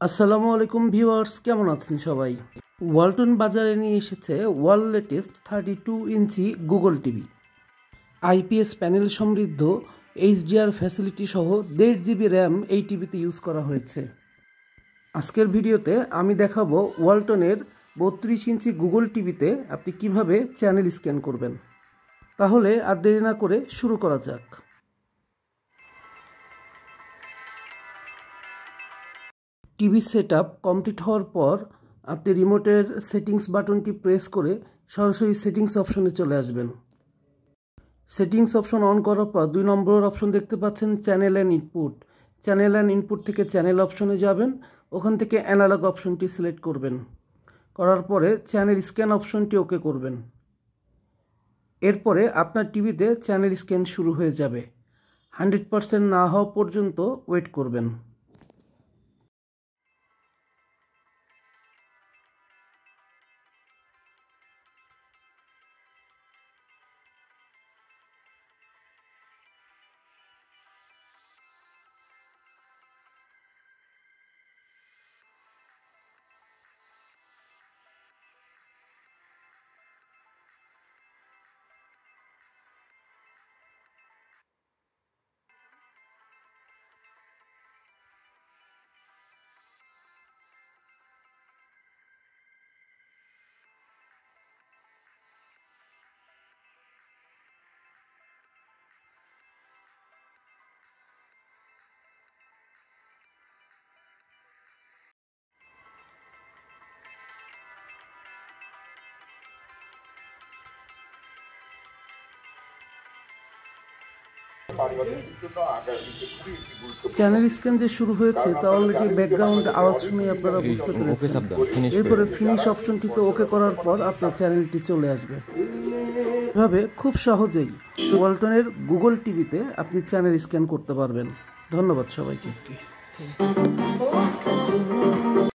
আসসালামু আলাইকুম ভিউয়ার্স, কেমন আছেন সবাই? ওয়ালটন বাজারে নিয়ে এসেছে ওয়ার্ল্ড লেটেস্ট 32 ইঞ্চি গুগল টিভি। আইপিএস প্যানেল সমৃদ্ধ এইচডিআর ফ্যাসিলিটি সহ 1.5 জিবি র্যাম এই টিভিতে ইউজ করা হয়েছে। আজকের ভিডিওতে আমি দেখাবো ওয়ালটনের 32 ইঞ্চি গুগল টিভিতে আপনি কিভাবে চ্যানেল স্ক্যান করবেন। তাহলে আর দেরি না করে শুরু করা যাক। টিভি সেটআপ কমপ্লিট হওয়ার পর আপনি রিমোটের সেটিংস বাটনটি প্রেস করে সরাসরি সেটিংস অপশনে চলে আসবেন। সেটিংস অপশন অন করার পর 2 নম্বরের অপশন দেখতে পাচ্ছেন channel and input. Channel and input থেকে চ্যানেল অপশনে যাবেন, ওখান থেকে অ্যানালগ অপশনটি সিলেক্ট করবেন। করার পরে চ্যানেল স্ক্যান অপশনটি ওকে করবেন। এরপরে আপনার টিভিতে চ্যানেল স্ক্যান শুরু হয়ে যাবে। 100% না হওয়া পর্যন্ত ওয়েট করবেন। চ্যানেল স্ক্যান যে শুরু হয়েছে তা অলরেডি ব্যাকগ্রাউন্ড আওয়াজ শুনে আপনারা বুঝতে পেরেছেন। এরপরে ফিনিশ অপশনটিতে ওকে করার পর আপনার চ্যানেলটি চলে আসবে। এভাবে খুব সহজেই ওয়ালটনের গুগল টিভিতে আপনি চ্যানেল স্ক্যান করতে পারবেন। ধন্যবাদ সবাইকে।